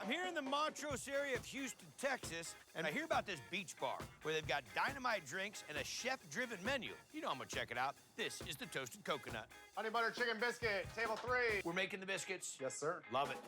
I'm here in the Montrose area of Houston, Texas, and I hear about this beach bar where they've got dynamite drinks and a chef-driven menu. You know I'm gonna check it out. This is the Toasted Coconut. Honey butter chicken biscuit, table 3. We're making the biscuits. Yes, sir. Love it.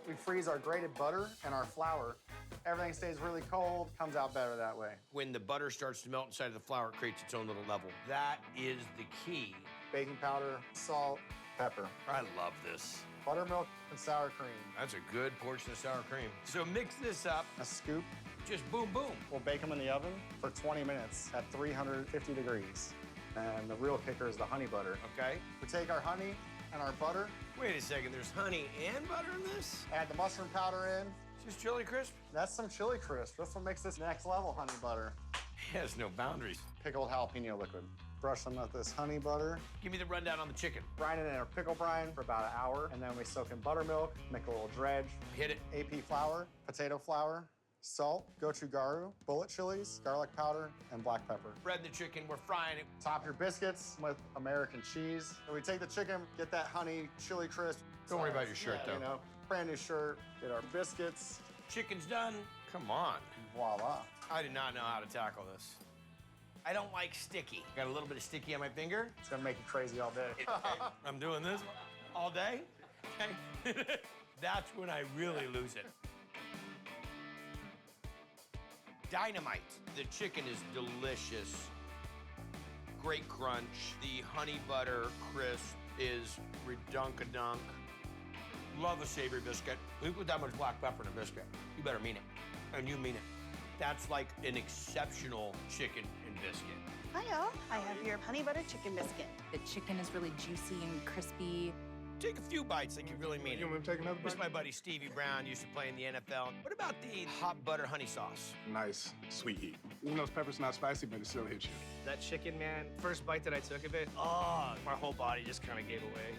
We freeze our grated butter and our flour. Everything stays really cold, comes out better that way. When the butter starts to melt inside of the flour, it creates its own little level. That is the key. Baking powder, salt, pepper. I love this. Buttermilk and sour cream. That's a good portion of sour cream. So mix this up. A scoop. Just boom, boom. We'll bake them in the oven for 20 minutes at 350 degrees. And the real kicker is the honey butter. Okay. We take our honey and our butter. Wait a second, there's honey and butter in this? Add the mushroom powder in. Just chili crisp? That's some chili crisp. That's what makes this next level honey butter. It has no boundaries. Pickled jalapeno liquid. Brush them with this honey butter. Give me the rundown on the chicken. Brine it in our pickle brine for about an hour, and then we soak in buttermilk, make a little dredge. Hit it. AP flour, potato flour, salt, gochugaru, bullet chilies, garlic powder, and black pepper. Bread the chicken, we're frying it. Top your biscuits with American cheese. And we take the chicken, get that honey, chili crisp. Don't worry about your shirt, though. You know, brand new shirt, get our biscuits. Chicken's done. Come on. Voila. I do not know how to tackle this. I don't like sticky. Got a little bit of sticky on my finger. It's gonna make you crazy all day. I'm doing this all day. Okay. That's when I really lose it. Dynamite. The chicken is delicious. Great crunch. The honey butter crisp is redunkadunk. Love a savory biscuit. We put that much black pepper in a biscuit. You better mean it. And you mean it. That's like an exceptional chicken and biscuit. Hi, y'all. I have your honey butter chicken biscuit. The chicken is really juicy and crispy. Take a few bites like you really mean it. You want me to take another bite? This is my buddy Stevie Brown, used to play in the NFL. What about the hot butter honey sauce? Nice, sweet heat. Even though pepper's not spicy, but it still hits you. That chicken, man, first bite that I took of it, oh, my whole body just kind of gave away.